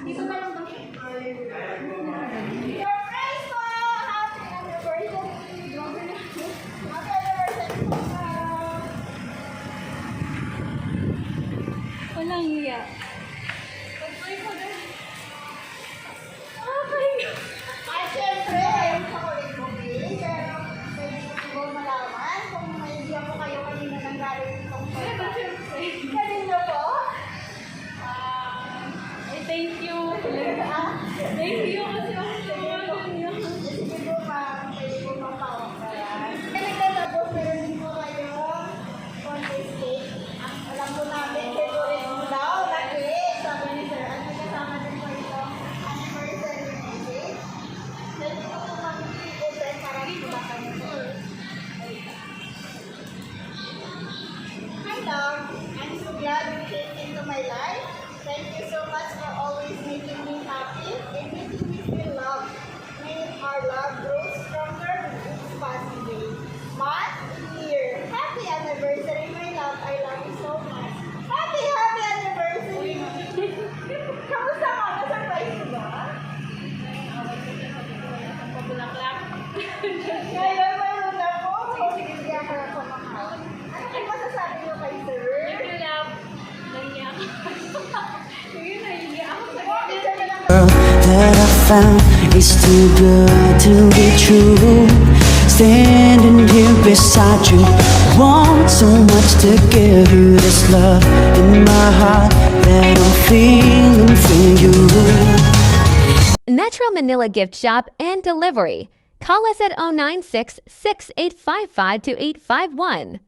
Dito na lang kami. Surprise po! Happy anniversary! Happy anniversary po! Walang hiya. Ay, syempre, ayun sa kulit mo, Bill. Pero, pwede ko siguro malaman kung may idea po kayo kanina nang galing itong surprise. Kanina po? Ay, thank you. Thank you kasi ako sa niyo. Sige po, ma'am. Pwede po mapawag ka yan. Nagtatapos, meron din po kayo contest cake. Alam po namin, favorite mo daw, laki. Sabi ni Sir, at may kasama din po ito anniversary cake. Pwede po po kami i-open para sumakan niyo po. Hi, love. I'm so glad you came into my life. Thank you so much for always making me happy and making me feel loved. May our love grow stronger with each passing day. Month, year. Happy anniversary, my love. I love you so much. Happy anniversary! Kamusta ka? Na-surprise mo ba? Pabulaklak. Ngayon, mayroon na po. Sige, hindi ako na kumakaw. Ano kayo masasabi niyo kay Sir? Thank you, love. Nahiya ako. Sige, nahiya ako sa Isa na lang That I found is too good to be true. Standing here beside you, want so much to give you this love in my heart that I'm feeling for you. Metro Manila Gift Shop and Delivery. Call us at 096 6855 2851.